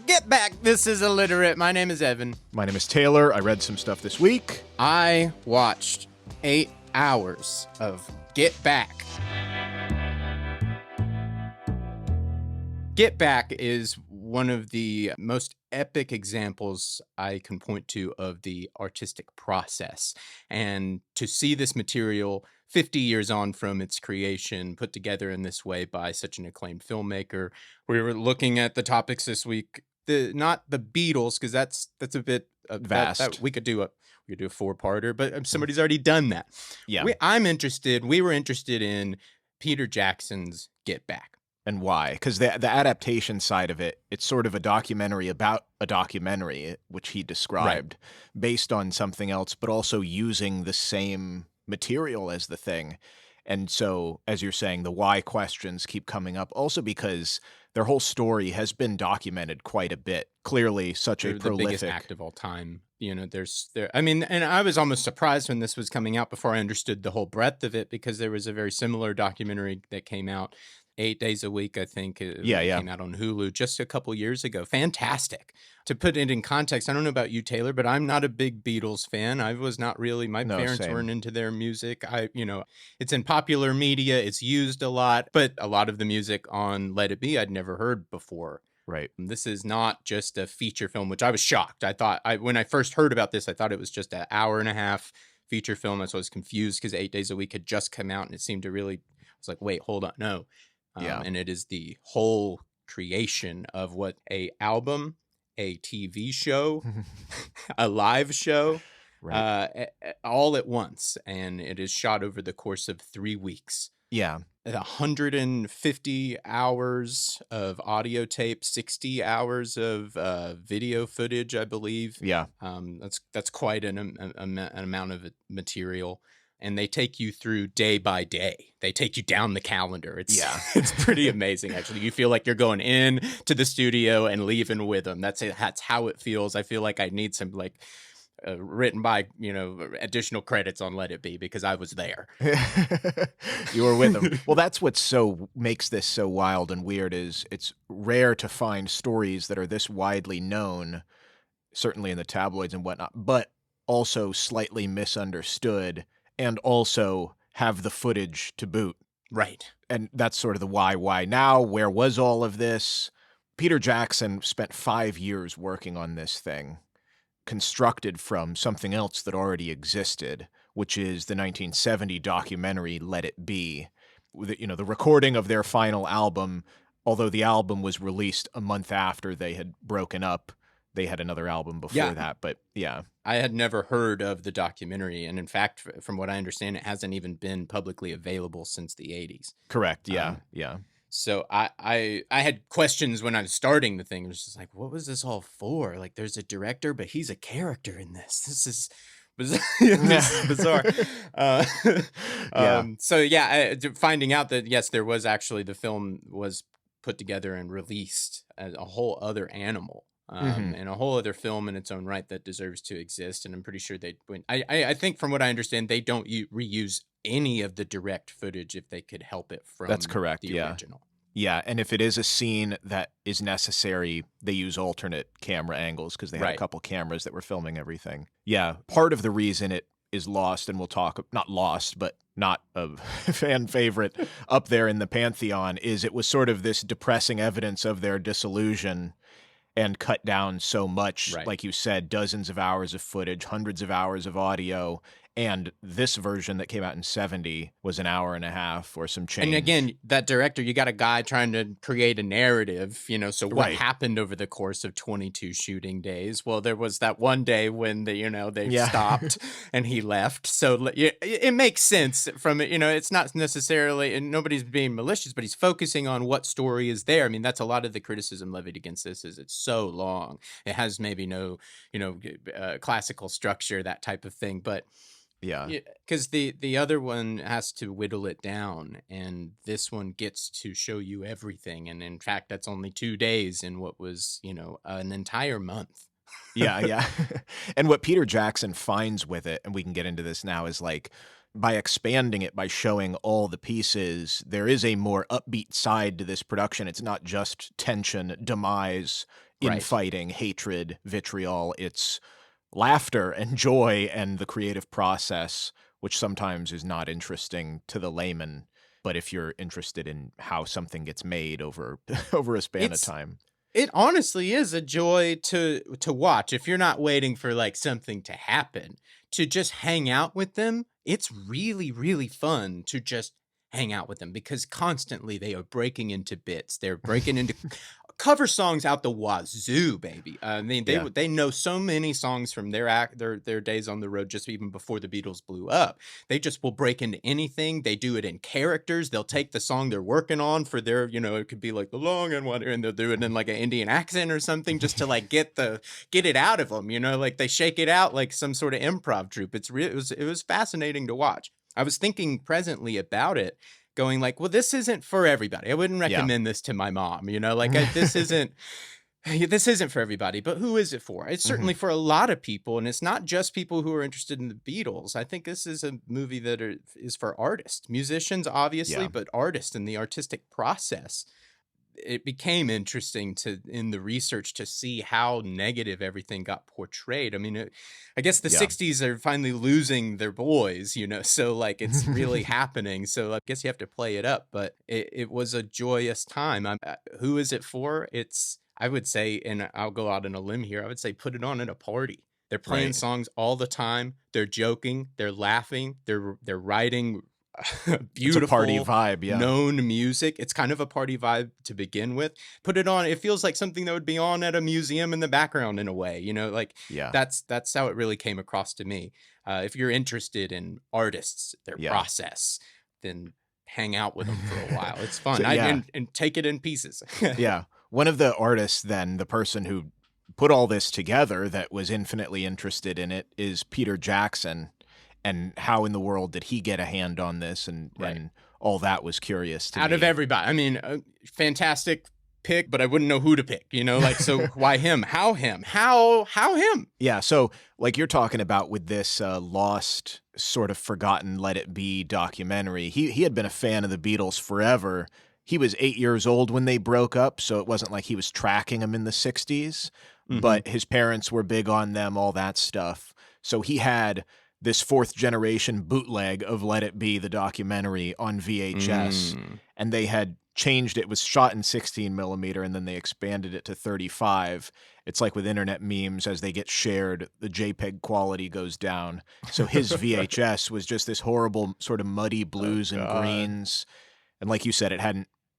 Get back. This is Illiterate. My name is Evan. My name is Taylor. I read some stuff this week. I watched 8 hours of Get Back. Get Back is one of the most epic examples I can point to of the artistic process. And to see this material 50 years on from its creation put together in this way by such an acclaimed filmmaker. We were looking at the topics this week, not the Beatles, because that's a bit vast. We could do a 4-parter, but somebody's already done that. Yeah. We were interested in Peter Jackson's Get Back. And why? Because the adaptation side of it, it's sort of a documentary about a documentary, which he described, based on something else, but also using the same material as the thing. And so, as you're saying, the why questions keep coming up, also because their whole story has been documented quite a bit. Clearly, such a prolific... the biggest act of all time. You know, and I was almost surprised when this was coming out before I understood the whole breadth of it, because there was a very similar documentary that came out 8 days a week, I think. It came out on Hulu just a couple years ago. Fantastic. To put it in context, I don't know about you, Taylor, but I'm not a big Beatles fan. I was not really. My parents weren't into their music. It's in popular media. It's used a lot, but a lot of the music on Let It Be I'd never heard before. Right. This is not just a feature film, which I was shocked. When I first heard about this, I thought it was just an hour and a half feature film. That's why I was confused, because 8 days a week had just come out, and it seemed to really, I was like, wait, hold on, no. And it is the whole creation of what a album, a TV show, a live show, all at once. And it is shot over the course of 3 weeks. Yeah. 150 hours of audio tape, 60 hours of video footage, I believe. Yeah. That's quite an amount of material. And they take you through day by day. They take you down the calendar. It's pretty amazing, actually. You feel like you're going in to the studio and leaving with them. That's how it feels. I feel like I need some written by additional credits on Let It Be, because I was there. You were with them. Well, that's what makes this so wild and weird. Is it's rare to find stories that are this widely known, certainly in the tabloids and whatnot, but also slightly misunderstood. And also have the footage to boot. Right. And that's sort of the why now? Where was all of this? Peter Jackson spent 5 years working on this thing, constructed from something else that already existed, which is the 1970 documentary Let It Be. The recording of their final album, although the album was released a month after they had broken up. They had another album before that, but yeah. I had never heard of the documentary, and in fact, from what I understand, it hasn't even been publicly available since the 80s. Correct, yeah, yeah. So I had questions when I was starting the thing. It was just like, what was this all for? Like, there's a director, but he's a character in this. This is bizarre. Finding out that, yes, there was actually, the film was put together and released as a whole other animal. And a whole other film in its own right that deserves to exist. And I'm pretty sure I think, from what I understand, they don't reuse any of the direct footage if they could help it from That's correct, the original. Yeah, and if it is a scene that is necessary, they use alternate camera angles, because they had a couple cameras that were filming everything. Yeah, part of the reason it is lost, and we'll talk, not lost, but not a fan favorite up there in the pantheon, is it was sort of this depressing evidence of their disillusion and cut down so much, like you said, dozens of hours of footage, hundreds of hours of audio, And this version that came out in 70 was an hour and a half or some change. And again, that director, you got a guy trying to create a narrative, you know, so what happened over the course of 22 shooting days? Well, there was that one day when they stopped and he left. So it makes sense from, it's not necessarily, and nobody's being malicious, but he's focusing on what story is there. I mean, that's a lot of the criticism levied against this is it's so long. It has maybe no, classical structure, that type of thing. But yeah, because the other one has to whittle it down, and this one gets to show you everything. And in fact, that's only 2 days in what was, an entire month. Yeah. And what Peter Jackson finds with it, and we can get into this now, is like by expanding it, by showing all the pieces, there is a more upbeat side to this production. It's not just tension, demise, infighting, hatred, vitriol. It's laughter and joy and the creative process, which sometimes is not interesting to the layman. But if you're interested in how something gets made over over a span of time. It honestly is a joy to watch. If you're not waiting for like something to happen, to just hang out with them, it's really, really fun to just hang out with them because constantly they are breaking into bits. They're breaking into cover songs out the wazoo, baby. I mean, they know so many songs from their days on the road, just even before the Beatles blew up. They just will break into anything. They do it in characters. They'll take the song they're working on for their, it could be like the long and wonder, and they'll do it in like an Indian accent or something just to like get it out of them. Like they shake it out like some sort of improv troupe. It was fascinating to watch. I was thinking presently about it, going like, well, this isn't for everybody. I wouldn't recommend this to my mom, this isn't for everybody, but who is it for? It's certainly for a lot of people. And it's not just people who are interested in the Beatles. I think this is a movie that is for artists, musicians, obviously, but artists and the artistic process. It became interesting in the research to see how negative everything got portrayed. I mean, I guess the 60s are finally losing their boys, so like it's really happening. So I guess you have to play it up, but it was a joyous time. Who is it for? I would say, and I'll go out on a limb here, I would say put it on at a party. They're playing songs all the time. They're joking. They're laughing. They're writing beautiful, it's a party vibe, known music. It's kind of a party vibe to begin with. Put it on. It feels like something that would be on at a museum in the background in a way, that's how it really came across to me. If you're interested in artists, their process, then hang out with them for a while. It's fun. So, and take it in pieces. One of the artists, then, the person who put all this together that was infinitely interested in it is Peter Jackson. And how in the world did he get a hand on this? And all that was curious to me. Out of everybody. I mean, fantastic pick, but I wouldn't know who to pick, so why him? How him? How him? Yeah. So like you're talking about with this lost, sort of forgotten Let It Be documentary, he had been a fan of the Beatles forever. He was 8 years old when they broke up, so it wasn't like he was tracking them in the 60s, but his parents were big on them, all that stuff. So he had this fourth generation bootleg of Let It Be, the documentary, on VHS. And they had changed it. It was shot in 16 millimeter, and then they expanded it to 35. It's like with internet memes, as they get shared, the JPEG quality goes down. So his VHS was just this horrible sort of muddy blues and greens. And like you said,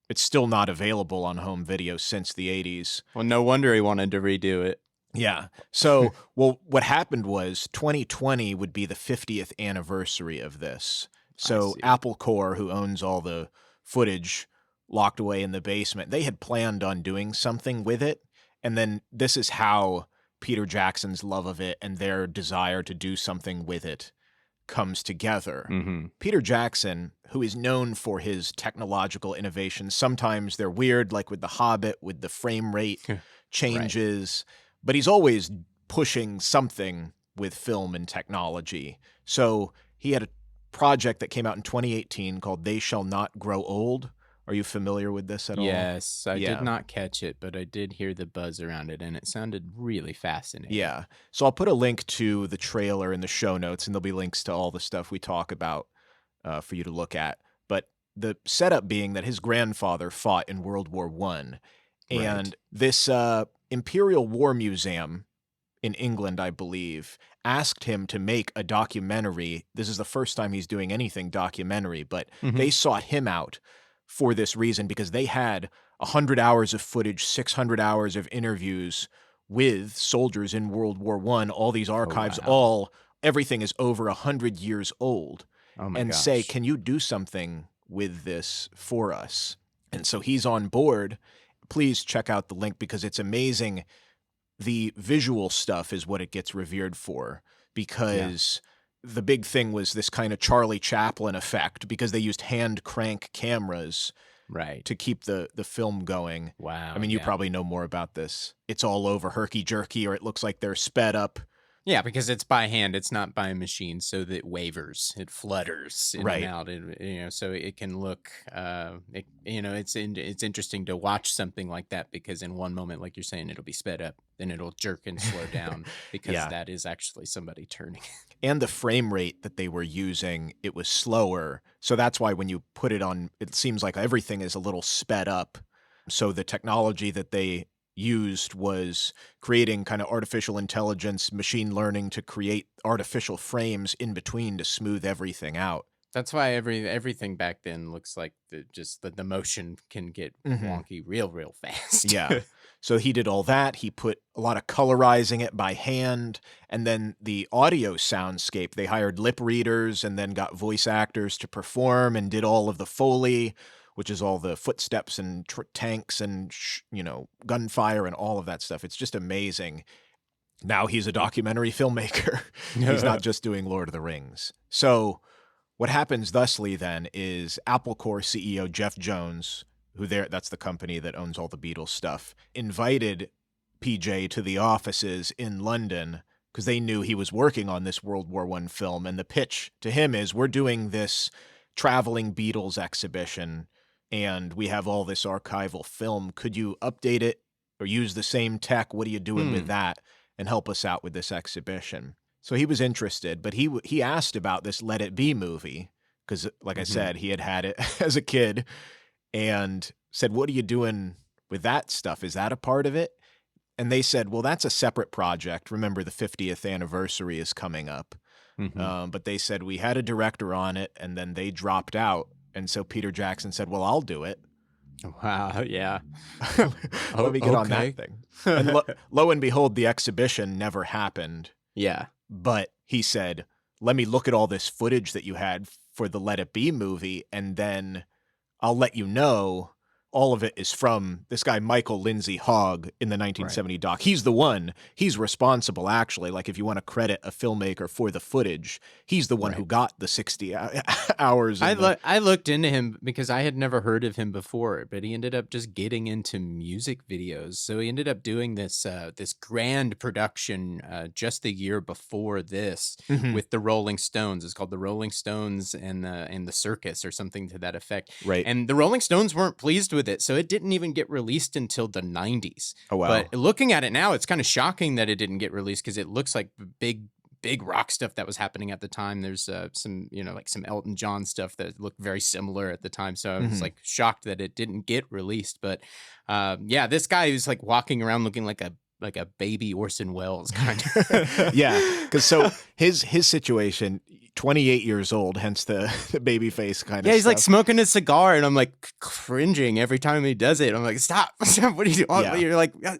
it's still not available on home video since the 80s. Well, no wonder he wanted to redo it. Yeah. So, what happened was 2020 would be the 50th anniversary of this. So Apple Corps, who owns all the footage locked away in the basement, they had planned on doing something with it. And then this is how Peter Jackson's love of it and their desire to do something with it comes together. Peter Jackson, who is known for his technological innovations, sometimes they're weird, like with The Hobbit, with the frame rate changes. But he's always pushing something with film and technology. So he had a project that came out in 2018 called They Shall Not Grow Old. Are you familiar with this at all? Yes, I did not catch it, but I did hear the buzz around it, and it sounded really fascinating. Yeah. So I'll put a link to the trailer in the show notes, and there'll be links to all the stuff we talk about for you to look at. But the setup being that his grandfather fought in World War I, and this Imperial War Museum in England, I believe, asked him to make a documentary. This is the first time he's doing anything documentary, but they sought him out for this reason because they had 100 hours of footage, 600 hours of interviews with soldiers in World War I, all these archives, everything is over 100 years old, say, can you do something with this for us? And so he's on board. Please check out the link because it's amazing. The visual stuff is what it gets revered for because the big thing was this kind of Charlie Chaplin effect because they used hand crank cameras to keep the film going. Wow. I mean, you probably know more about this. It's all over herky-jerky, or it looks like they're sped up Yeah, because it's by hand, it's not by a machine, so that it wavers, it flutters in and Right. out, so it can look, it's interesting to watch something like that because in one moment, like you're saying, it'll be sped up, then it'll jerk and slow down because Yeah. that is actually somebody turning. And the frame rate that they were using, it was slower. So that's why when you put it on, it seems like everything is a little sped up. So the technology that they used was creating kind of artificial intelligence, machine learning to create artificial frames in between to smooth everything out. That's why everything back then looks like the motion can get wonky real fast. Yeah. So he did all that. He put a lot of colorizing it by hand. And then the audio soundscape, they hired lip readers and then got voice actors to perform and did all of the Foley, which is all the footsteps and tanks and, gunfire and all of that stuff. It's just amazing. Now he's a documentary filmmaker. He's not just doing Lord of the Rings. So what happens thusly then is Apple Corps CEO Jeff Jones, that's the company that owns all the Beatles stuff, invited PJ to the offices in London because they knew he was working on this World War I film. And the pitch to him is, we're doing this traveling Beatles exhibition and we have all this archival film. Could you update it or use the same tech? What are you doing with that? And help us out with this exhibition. So he was interested, but he asked about this Let It Be movie because, like I said, he had it as a kid and said, what are you doing with that stuff? Is that a part of it? And they said, well, that's a separate project. Remember, the 50th anniversary is coming up. But they said, we had a director on it, and then they dropped out. And so Peter Jackson said, well, I'll do it. Wow, yeah. Let me get on that thing. And lo and behold, the exhibition never happened. Yeah. But he said, let me look at all this footage that you had for the Let It Be movie, and then I'll let you know all of it is from this guy, Michael Lindsay-Hogg, in the 1970 doc. He's the one. He's responsible, actually. Like, if you want to credit a filmmaker for the footage, he's the one who got the 60 hours. I looked into him because I had never heard of him before, but he ended up just getting into music videos. So he ended up doing this grand production just the year before this with the Rolling Stones. It's called the Rolling Stones and the Circus or something to that effect. Right. And the Rolling Stones weren't pleased with it, so it didn't even get released until the 90s. Oh, wow. But looking at it now, it's kind of shocking that it didn't get released because it looks like big rock stuff that was happening at the time. There's some, like some Elton John stuff that looked very similar at the time. So I was like shocked that it didn't get released. But this guy who's like walking around looking like a baby Orson Welles kind of. Yeah, because so his situation, 28 years old, hence the baby face kind of. Yeah, he's stuff. like smoking a cigar, and I'm like cringing every time he does it. I'm like, stop! What are you doing? Yeah. You're like, yeah,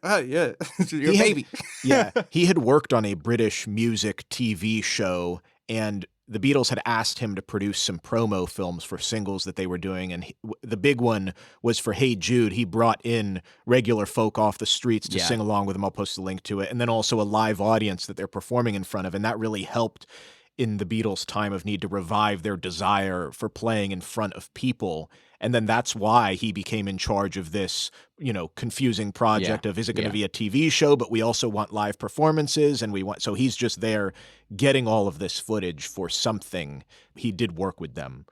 you're a baby. Yeah, he had worked on a British music TV show, and the Beatles had asked him to produce some promo films for singles that they were doing, and the big one was for Hey Jude. He brought in regular folk off the streets to sing along with him. I'll post a link to it. And then also a live audience that they're performing in front of, and that really helped in the Beatles' time of need to revive their desire for playing in front of people. And then that's why he became in charge of this, confusing project of, is it going to be a TV show, but we also want live performances, and so he's just there getting all of this footage for something. He did work with them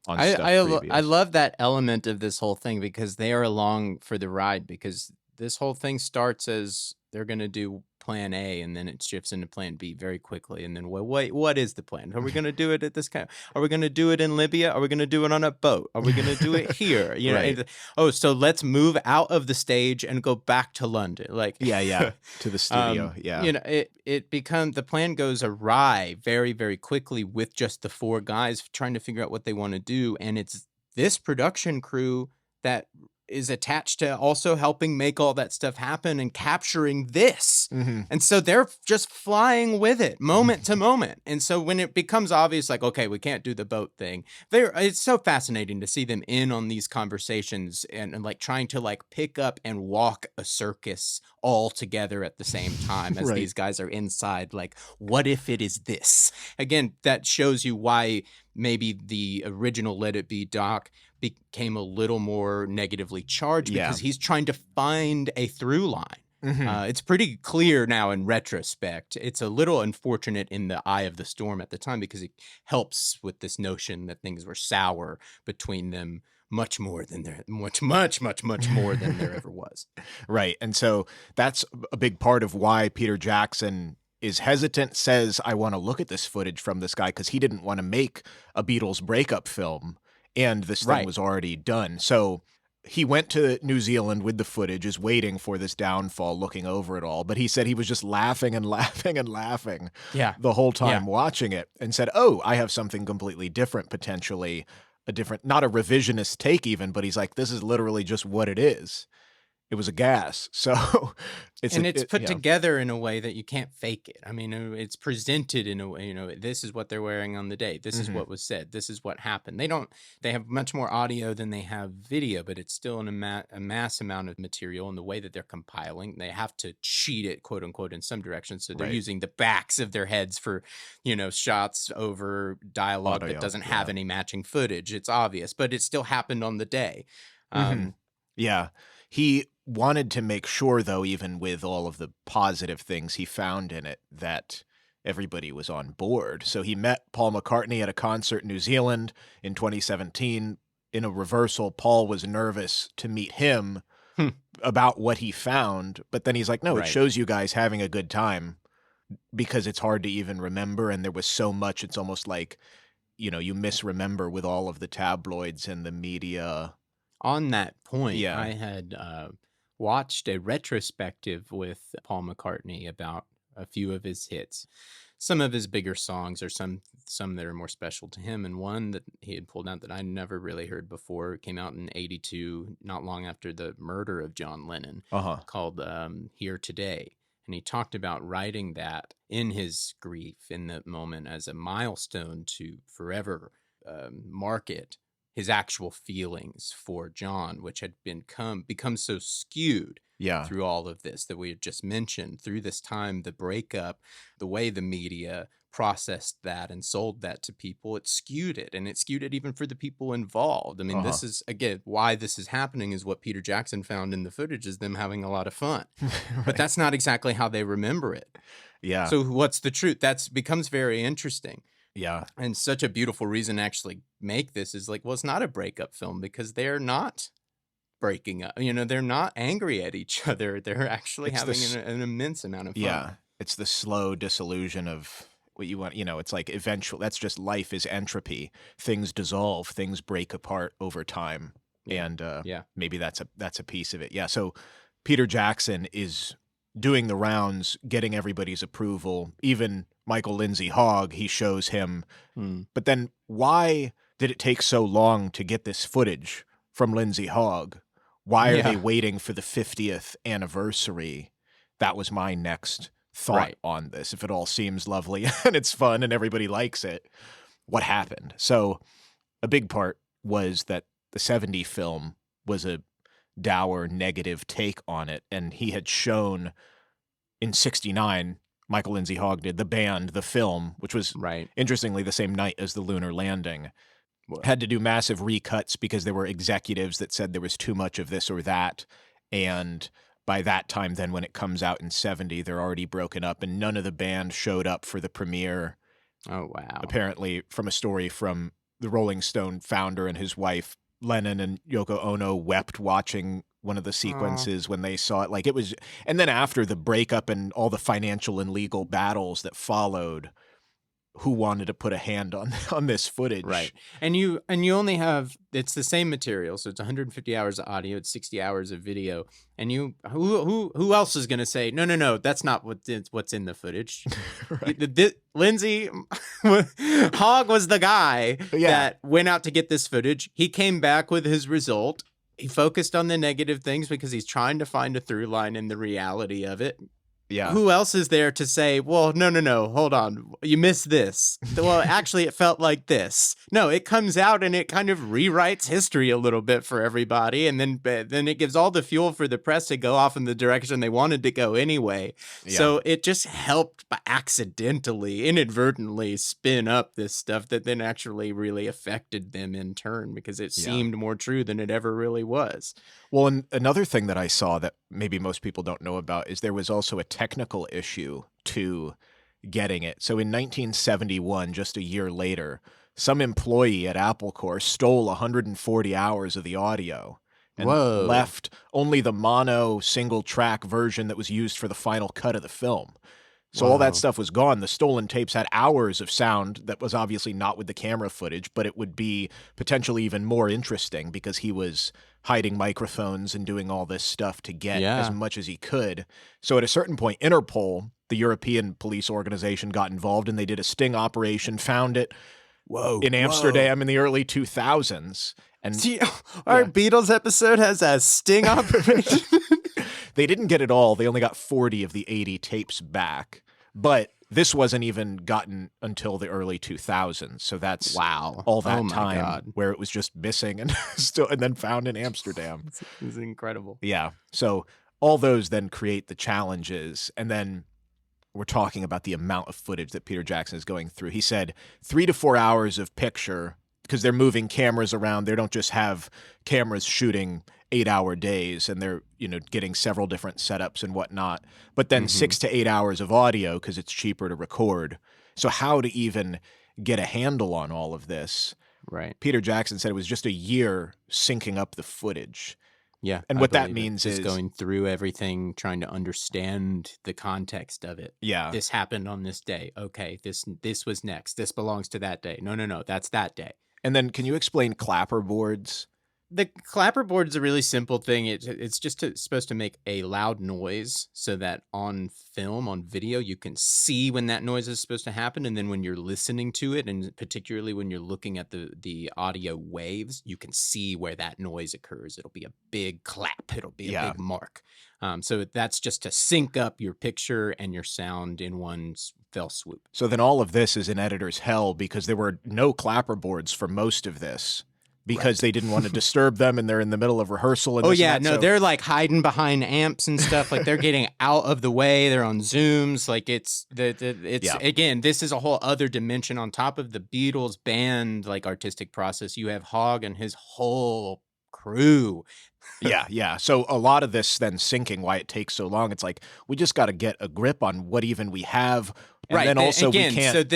on stuff previous. I love that element of this whole thing because they are along for the ride, because this whole thing starts as they're going to do plan A, and then it shifts into plan B very quickly. And then what is the plan? Are we going to do it at this kind? Are we going to do it in Libya? Are we going to do it on a boat? Are we going to do it here? Right. So let's move out of the stage and go back to London. Like, to the studio. It becomes, the plan goes awry very, very quickly with just the four guys trying to figure out what they want to do. And it's this production crew that is attached to also helping make all that stuff happen and capturing this. And so they're just flying with it moment to moment. And so when it becomes obvious, like, okay, we can't do the boat thing, it's so fascinating to see them in on these conversations and like trying to like pick up and walk a circus all together at the same time as these guys are inside. Like, what if it is this? Again, that shows you why maybe the original Let It Be doc became a little more negatively charged because he's trying to find a through line. It's pretty clear now in retrospect. It's a little unfortunate in the eye of the storm at the time because it helps with this notion that things were sour between them much more than much more than there ever was. Right. And so that's a big part of why Peter Jackson is hesitant, says, I want to look at this footage from this guy because he didn't want to make a Beatles breakup film and this thing was already done. So he went to New Zealand with the footage, is waiting for this downfall, looking over it all. But he said he was just laughing and laughing and laughing the whole time watching it, and said, oh, I have something completely different, potentially a different, not a revisionist take even, but he's like, this is literally just what it is. It was a gas. So it's put together in a way that you can't fake it. I mean, it's presented in a way, this is what they're wearing on the day. This is what was said. This is what happened. They have much more audio than they have video, but it's still a mass amount of material in the way that they're compiling. They have to cheat it, quote unquote, in some direction. So they're using the backs of their heads for, shots over dialogue that doesn't have any matching footage. It's obvious, but it still happened on the day. Yeah. He wanted to make sure, though, even with all of the positive things he found in it, that everybody was on board. So he met Paul McCartney at a concert in New Zealand in 2017. In a reversal, Paul was nervous to meet him about what he found. But then he's like, no, it shows you guys having a good time because it's hard to even remember. And there was so much, it's almost like, you misremember with all of the tabloids and the media. On that point, I had watched a retrospective with Paul McCartney about a few of his hits, some of his bigger songs, or some that are more special to him. And one that he had pulled out that I never really heard before, it came out in '82, not long after the murder of John Lennon, called Here Today. And he talked about writing that in his grief in that moment as a milestone to forever mark it. His actual feelings for John, which had become so skewed through all of this that we had just mentioned, through this time, the breakup, the way the media processed that and sold that to people, it skewed it. And it skewed it even for the people involved. I mean, this is, again, why this is happening is what Peter Jackson found in the footage is them having a lot of fun. But that's not exactly how they remember it. Yeah. So what's the truth? That becomes very interesting. Yeah. And such a beautiful reason to actually make this is like, well, it's not a breakup film because they're not breaking up. They're not angry at each other. They're actually having an immense amount of fun. Yeah. It's the slow dissolution of what you want. It's like eventual. That's just life is entropy. Things dissolve. Things break apart over time. And maybe that's a piece of it. Yeah. So Peter Jackson is doing the rounds, getting everybody's approval, even Michael Lindsay-Hogg, he shows him. But then why did it take so long to get this footage from Lindsay-Hogg? Why are they waiting for the 50th anniversary? That was my next thought on this. If it all seems lovely and it's fun and everybody likes it, what happened? So a big part was that the 70 film was a dour, negative take on it. And he had shown in '69, Michael Lindsay-Hogg did, the band, the film, which was interestingly the same night as the lunar landing, had to do massive recuts because there were executives that said there was too much of this or that. And by that time, then when it comes out in '70, they're already broken up and none of the band showed up for the premiere. Oh, wow. Apparently, from a story from the Rolling Stone founder and his wife, Lennon and Yoko Ono wept watching one of the sequences when they saw it. Like it was, and then after the breakup and all the financial and legal battles that followed, who wanted to put a hand on this footage? Right. And you only have, it's the same material. So it's 150 hours of audio. It's 60 hours of video. And who else is going to say, no, that's not what's in the footage. Lindsay-Hogg was the guy that went out to get this footage. He came back with his result. He focused on the negative things because he's trying to find a through line in the reality of it. Yeah. Who else is there to say, well, no, hold on. You missed this. Well, actually, it felt like this. No, it comes out and it kind of rewrites history a little bit for everybody. And then it gives all the fuel for the press to go off in the direction they wanted to go anyway. Yeah. So it just helped accidentally, inadvertently spin up this stuff that then actually really affected them in turn because it seemed more true than it ever really was. Well, and another thing that I saw that maybe most people don't know about is there was also a technical issue to getting it. So in 1971, just a year later, some employee at Apple Corps stole 140 hours of the audio and left only the mono single track version that was used for the final cut of the film. So all that stuff was gone. The stolen tapes had hours of sound that was obviously not with the camera footage, but it would be potentially even more interesting because he was hiding microphones and doing all this stuff to get as much as he could. So at a certain point, Interpol, the European police organization, got involved and they did a sting operation, found it in Amsterdam in the early 2000s. And our Beatles episode has a sting operation. They didn't get it all. They only got 40 of the 80 tapes back. But this wasn't even gotten until the early 2000s. So that's all that time where it was just missing and then found in Amsterdam. It's incredible. Yeah. So all those then create the challenges. And then we're talking about the amount of footage that Peter Jackson is going through. He said 3 to 4 hours of picture because they're moving cameras around. They don't just have cameras shooting 8-hour days and they're, getting several different setups and whatnot, but then 6 to 8 hours of audio because it's cheaper to record. So how to even get a handle on all of this? Right. Peter Jackson said it was just a year syncing up the footage. Yeah. And what that means is going through everything, trying to understand the context of it. Yeah. This happened on this day. Okay. This was next. This belongs to that day. No. That's that day. And then can you explain clapperboards? The clapperboard is a really simple thing. It's just supposed to make a loud noise so that on film, on video, you can see when that noise is supposed to happen. And then when you're listening to it, and particularly when you're looking at the audio waves, you can see where that noise occurs. It'll be a big clap. It'll be a big mark. So that's just to sync up your picture and your sound in one fell swoop. So then all of this is in editor's hell because there were no clapperboards for most of this. Because they didn't want to disturb them and they're in the middle of rehearsal. And they're like hiding behind amps and stuff. Like they're getting out of the way. They're on Zooms. Like again, this is a whole other dimension on top of the Beatles band, like artistic process. You have Hogg and his whole crew. Yeah. So a lot of this then syncing, why it takes so long. It's like, we just got to get a grip on what even we have. And then also we can't.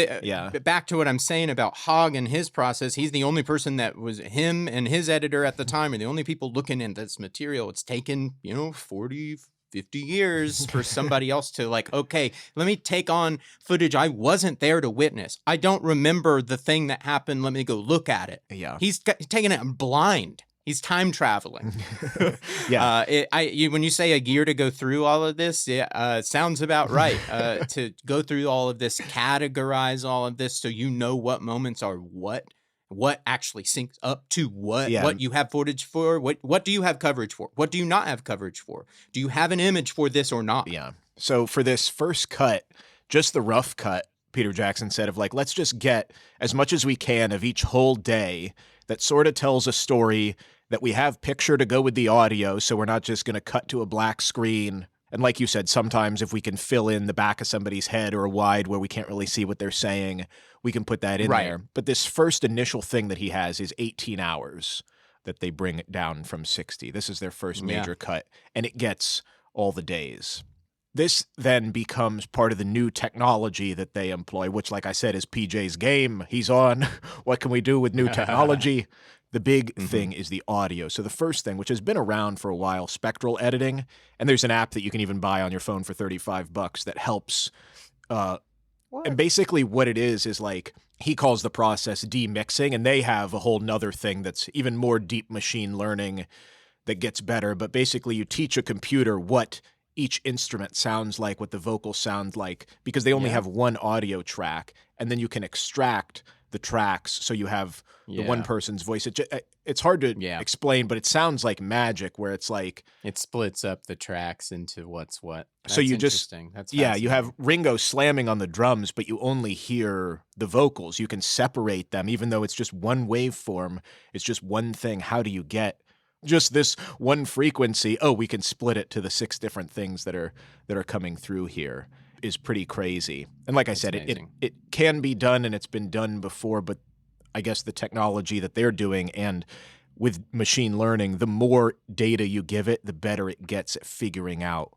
Back to what I'm saying about Hogg and his process. He's the only person that was him and his editor at the time are the only people looking at this material. It's taken, 40, 50 years for somebody else to okay, let me take on footage I wasn't there to witness. I don't remember the thing that happened. Let me go look at it. Yeah. He's taking it blind. He's time traveling. When you say a year to go through all of this, sounds about right. To go through all of this, categorize all of this, so you know what moments are what actually syncs up to what you have footage for, what do you have coverage for, what do you not have coverage for, do you have an image for this or not? Yeah. So for this first cut, just the rough cut, Peter Jackson said of let's just get as much as we can of each whole day that sort of tells a story that we have picture to go with the audio, so we're not just going to cut to a black screen. And like you said, sometimes if we can fill in the back of somebody's head or a wide where we can't really see what they're saying, we can put that in there. But this first initial thing that he has is 18 hours that they bring it down from 60. This is their first major cut, and it gets all the days. This then becomes part of the new technology that they employ, which, like I said, is PJ's game. He's on. What can we do with new technology? The big thing is the audio. So the first thing, which has been around for a while, spectral editing, and there's an app that you can even buy on your phone for $35 that helps. And basically what it is he calls the process demixing, and they have a whole nother thing that's even more deep machine learning that gets better. But basically you teach a computer what each instrument sounds like, what the vocals sound like, because they only have one audio track, and then you can extract the tracks so you have the one person's voice. It's hard to explain, but it sounds like magic where it's it splits up the tracks into what's what. That's so you interesting. That's you have Ringo slamming on the drums, but you only hear the vocals. You can separate them, even though it's just one waveform. It's just one thing. How do you get just this one frequency? Oh, we can split it to the 6 different things that are coming through here. Is pretty crazy. And like I said, it can be done and it's been done before, but I guess the technology that they're doing and with machine learning, the more data you give it, the better it gets at figuring out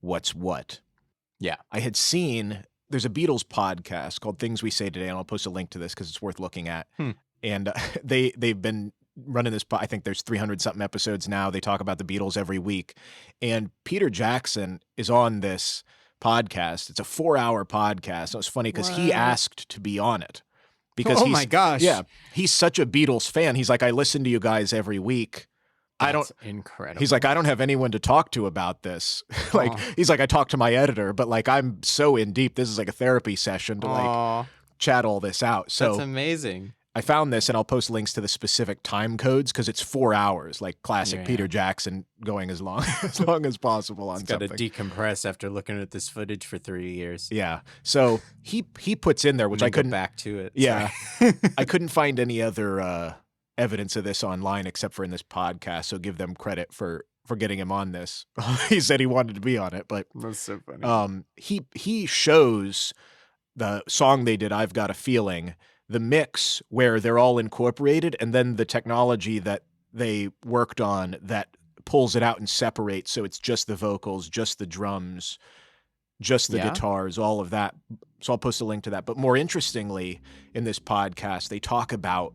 what's what. Yeah. I had seen, there's a Beatles podcast called Things We Say Today, and I'll post a link to this because it's worth looking at. And they've been running this, I think there's 300-something episodes now. They talk about the Beatles every week. And Peter Jackson is on this podcast. It's a 4-hour podcast. It was funny because he asked to be on it. Because my gosh. Yeah, he's such a Beatles fan. He's like, I listen to you guys every week. That's incredible. He's like, I don't have anyone to talk to about this. He's like, I talk to my editor, but like, I'm so in deep. This is like a therapy session to like chat all this out. So that's amazing. I found this, and I'll post links to the specific time codes because it's 4 hours, like classic Peter Jackson going as long as possible on something. Got to decompress after looking at this footage for 3 years. Yeah. So he puts in there, which I couldn't go back to it. Yeah. I couldn't find any other evidence of this online except for in this podcast. So give them credit for getting him on this. He said he wanted to be on it, but that's so funny. He shows the song they did, I've Got a Feeling, the mix where they're all incorporated, and then the technology that they worked on that pulls it out and separates. So it's just the vocals, just the drums, just the guitars, all of that. So I'll post a link to that. But more interestingly, in this podcast, they talk about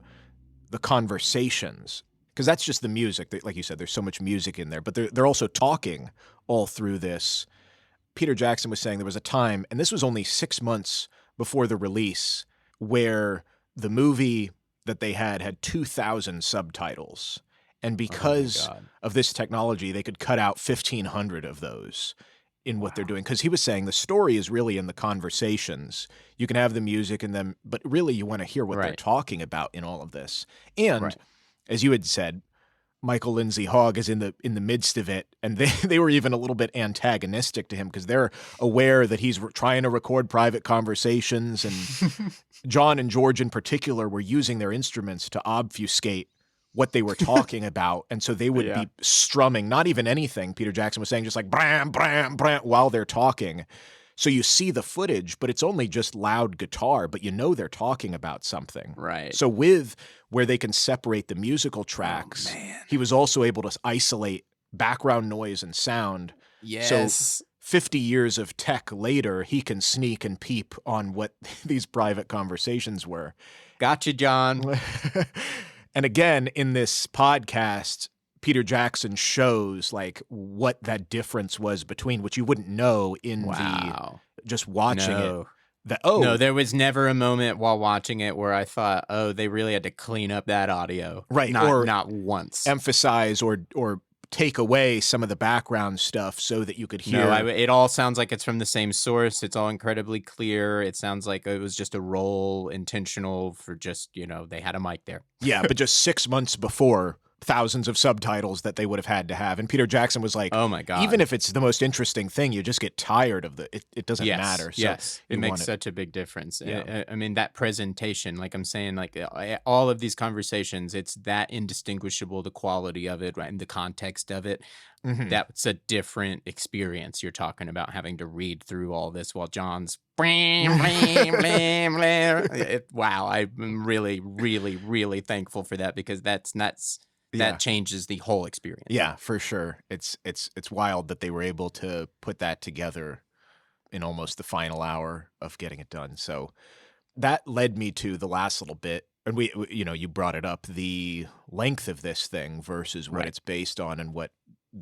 the conversations, because that's just the music. Like you said, there's so much music in there, but they're also talking all through this. Peter Jackson was saying there was a time, and this was only 6 months before the release, where the movie that they had 2,000 subtitles. And because of this technology, they could cut out 1,500 of those in what they're doing. Because he was saying the story is really in the conversations. You can have the music in them, but really you want to hear what they're talking about in all of this. And as you had said, Michael Lindsay-Hogg is in the midst of it, and they were even a little bit antagonistic to him because they're aware that he's trying to record private conversations, and John and George in particular were using their instruments to obfuscate what they were talking about, and so they would be strumming, not even anything, Peter Jackson was saying, just like bram, bram, bram, while they're talking. So you see the footage, but it's only just loud guitar, but you know they're talking about something. Right. So with where they can separate the musical tracks, he was also able to isolate background noise and sound. Yes. So 50 years of tech later, he can sneak and peep on what these private conversations were. Gotcha, John. And again, in this podcast, Peter Jackson shows like what that difference was between, which you wouldn't know in the just watching it. No, there was never a moment while watching it where I thought, they really had to clean up that audio. Right. Not once. Emphasize or take away some of the background stuff so that you could hear. No, it all sounds like it's from the same source. It's all incredibly clear. It sounds like it was just a roll intentional for just, they had a mic there. Yeah, but just 6 months before, thousands of subtitles that they would have had to have. And Peter Jackson was like, oh my God, even if it's the most interesting thing, you just get tired of it doesn't matter. So it makes such a big difference. Yeah. I mean, that presentation, like I'm saying, like all of these conversations, it's that indistinguishable, the quality of it, right, and the context of it. Mm-hmm. That's a different experience. You're talking about having to read through all this while John's wow. I'm really, really, really thankful for that, because that changes the whole experience. Yeah, for sure. It's wild that they were able to put that together in almost the final hour of getting it done. So that led me to the last little bit, and we you brought it up, the length of this thing versus what it's based on, and what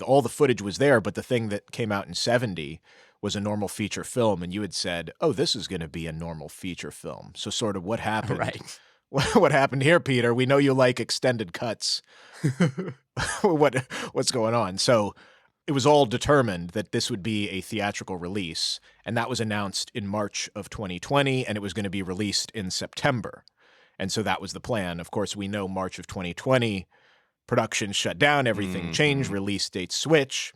all the footage was there, but the thing that came out in 70 was a normal feature film, and you had said, "Oh, this is going to be a normal feature film." So sort of what happened? Right. What happened here, Peter? We know you like extended cuts. What's going on? So it was all determined that this would be a theatrical release, and that was announced in March of 2020, and it was going to be released in September. And so that was the plan. Of course, we know March of 2020, production shut down, everything changed, release dates switch.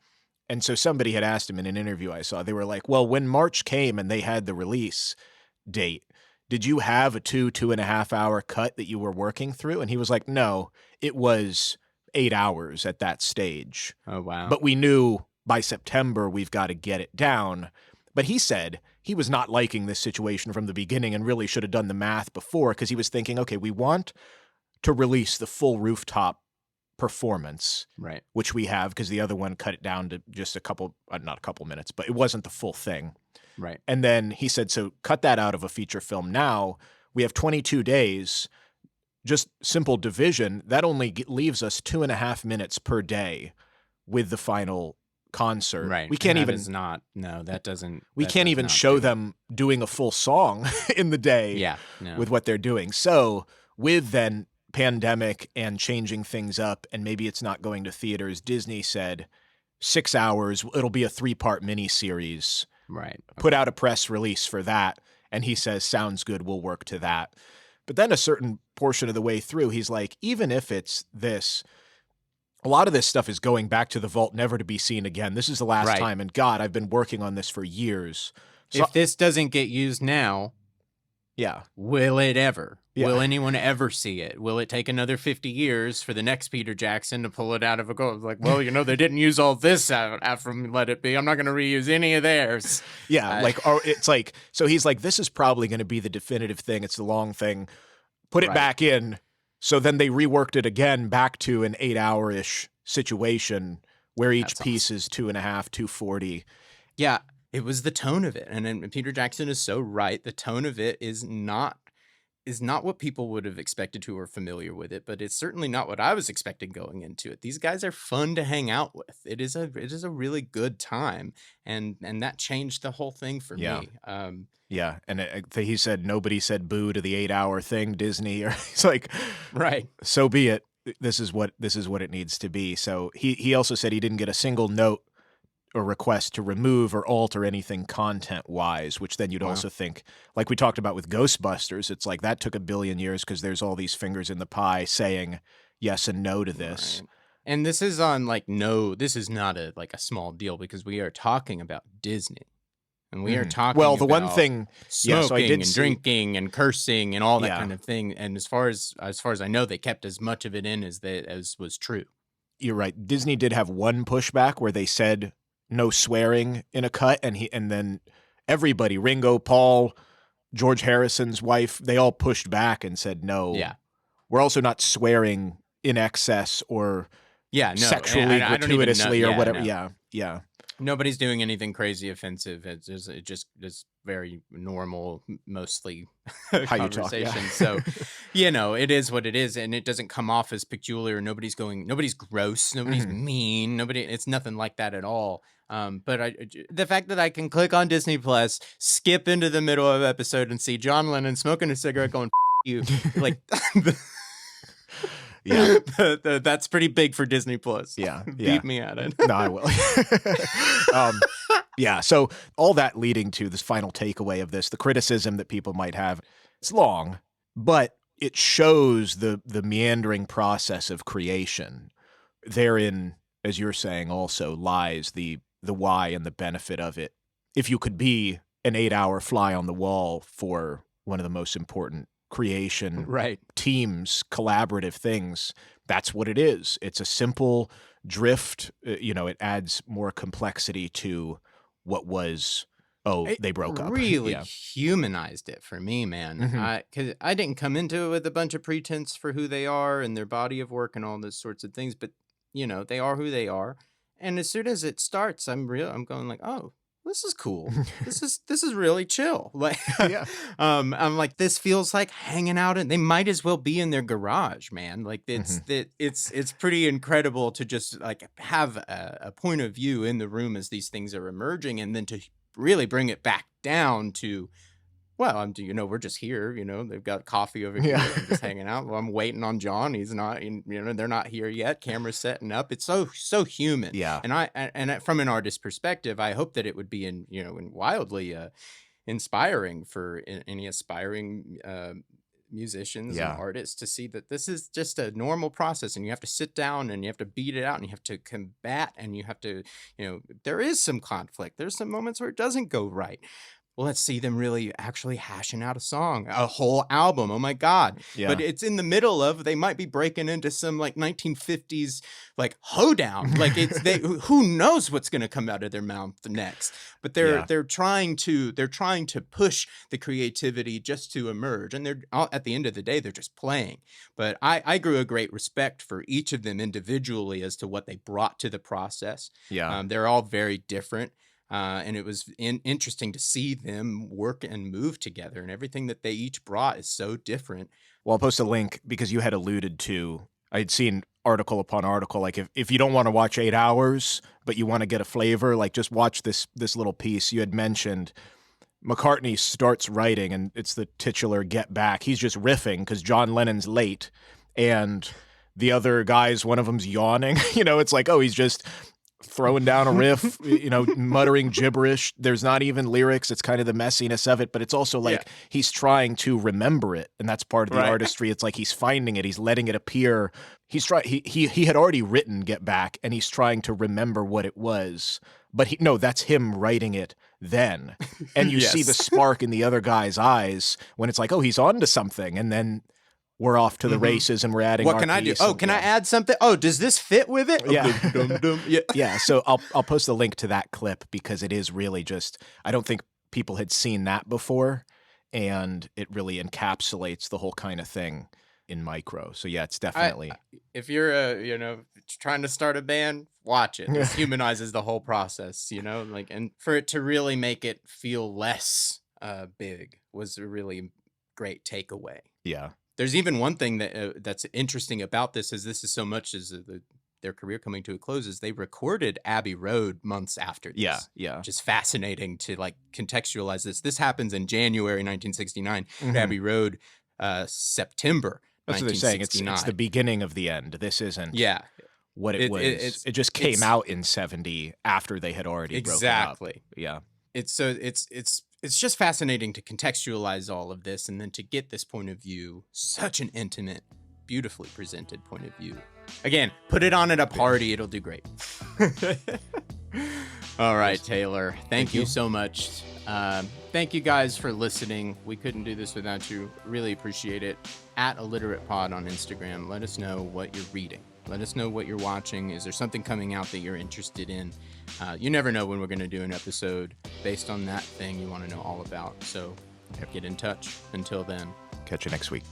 And so somebody had asked him in an interview I saw, they were like, well, when March came and they had the release date, did you have a 2.5 hour cut that you were working through? And he was like, no, it was 8 hours at that stage. Oh, wow. But we knew by September we've got to get it down. But he said he was not liking this situation from the beginning and really should have done the math before, because he was thinking, okay, we want to release the full rooftop performance, Right. which we have because the other one cut it down to just a couple, not a couple minutes, but it wasn't the full thing. Right. And then he said, so cut that out of a feature film. Now we have 22 days, just simple division. That only leaves us 2.5 minutes per day with the final concert. Right. We can't even We can't even show them doing a full song in the day with what they're doing. So with then pandemic and changing things up, and maybe it's not going to theaters, Disney said 6 hours, it'll be a 3-part miniseries. Right. Okay. Put out a press release for that. And he says, sounds good, we'll work to that. But then a certain portion of the way through, he's like, even if it's this, a lot of this stuff is going back to the vault, never to be seen again. This is the last time. And God, I've been working on this for years. So, if this doesn't get used now, will it ever? Yeah. Will anyone ever see it? Will it take another 50 years for the next Peter Jackson to pull it out of a goal? Like, well, they didn't use all this out from Let It Be. I'm not going to reuse any of theirs. Yeah, it's like, so he's like, this is probably going to be the definitive thing. It's the long thing. Put it back in. So then they reworked it again back to an 8-hour-ish situation where each piece is 2.5, 2:40. Yeah, it was the tone of it. And Peter Jackson is so right. The tone of it is not what people would have expected to or familiar with it, but it's certainly not what I was expecting going into it. These guys are fun to hang out with. It is a really good time, and that changed the whole thing for me. Yeah, and he said nobody said boo to the 8-hour thing, Disney. Or he's like, right, so be it. This is what it needs to be. So he also said he didn't get a single note or request to remove or alter anything content-wise, which then you'd also think, like we talked about with Ghostbusters, it's like that took 1 billion years because there's all these fingers in the pie saying yes and no to this. Right. And this is on this is not a small deal because we are talking about Disney. And we are talking the about one thing, smoking and drinking and cursing and all that kind of thing. And as far as I know, they kept as much of it in as was true. You're right. Disney did have one pushback where they said no swearing in a cut, and then everybody, Ringo, Paul, George Harrison's wife, they all pushed back and said no. Yeah, we're also not swearing in excess or sexually, gratuitously or whatever. No. Yeah. Nobody's doing anything crazy offensive. It just is very normal, mostly how conversation. You talk. Yeah. So, it is what it is, and it doesn't come off as peculiar. Nobody's gross. Nobody's mean. It's nothing like that at all. But the fact that I can click on Disney Plus, skip into the middle of an episode, and see John Lennon smoking a cigarette, going "you," like. Yeah, that's pretty big for Disney Plus. Yeah. Beat me at it. No, I will. So all that leading to this final takeaway of this, the criticism that people might have, it's long, but it shows the meandering process of creation. Therein, as you're saying, also lies the why and the benefit of it. If you could be an 8-hour fly on the wall for one of the most important creation teams, collaborative things, that's what it is. It's a simple drift. It adds more complexity to what was they broke up. Really humanized it for me, man. Because I didn't come into it with a bunch of pretense for who they are and their body of work and all those sorts of things, but they are who they are. And as soon as it starts, I'm going like, oh, this is cool. This is really chill. Like, I'm like, this feels like hanging out, and they might as well be in their garage, man. Like, it's pretty incredible to just like have a point of view in the room as these things are emerging, and then to really bring it back down to, well, we're just here. They've got coffee over here. I'm just hanging out. Well, I'm waiting on John. He's not. They're not here yet. Camera's setting up. It's so human. Yeah. And from an artist's perspective, I hope that it would be wildly inspiring for any aspiring musicians and artists to see that this is just a normal process, and you have to sit down and you have to beat it out and you have to combat and you have to, there is some conflict. There's some moments where it doesn't go right. well, let's see them really actually hashing out a song, a whole album. Oh my God. Yeah. But it's in the middle of, they might be breaking into some like 1950s like hoedown. Like who knows what's going to come out of their mouth next. But they're trying to push the creativity just to emerge. And they're at the end of the day, they're just playing. But I grew a great respect for each of them individually as to what they brought to the process. Yeah. They're all very different. And it was interesting to see them work and move together, and everything that they each brought is so different. Well, I'll post a link because you had alluded to, I'd seen article upon article, like if you don't want to watch 8 hours, but you want to get a flavor, like just watch this little piece. You had mentioned McCartney starts writing, and it's the titular Get Back. He's just riffing because John Lennon's late, and the other guys, one of them's yawning. It's like, oh, he's just throwing down a riff, muttering gibberish. There's not even lyrics. It's kind of the messiness of it, but it's also like he's trying to remember it, and that's part of the artistry. It's like he's finding it. He's letting it appear. He had already written Get Back, and he's trying to remember what it was. But that's him writing it then. And you see the spark in the other guy's eyes when it's like, oh, he's on to something, and then we're off to the races and we're adding what can I do? Oh, can I add something? Oh, does this fit with it? Yeah. Yeah. So I'll post the link to that clip because it is really just, I don't think people had seen that before, and it really encapsulates the whole kind of thing in micro. So yeah, it's definitely. If you're trying to start a band, watch it. This humanizes the whole process, and for it to really make it feel less big was a really great takeaway. Yeah. There's even one thing that's interesting about this is so much as their career coming to a close is they recorded Abbey Road months after this. Yeah. Which is fascinating to like contextualize this. This happens in January 1969. Abbey Road, September. That's what they're saying. It's the beginning of the end. This isn't what it was. It just came out in 70 after they had already broken up. Yeah. It's just fascinating to contextualize all of this and then to get this point of view, such an intimate, beautifully presented point of view. Again, put it on at a party. It'll do great. All right, Taylor. Thank you so much. Thank you guys for listening. We couldn't do this without you. Really appreciate it. @IlliteratePod on Instagram. Let us know what you're reading. Let us know what you're watching. Is there something coming out that you're interested in? You never know when we're going to do an episode based on that thing you want to know all about. So get in touch. Until then. Catch you next week.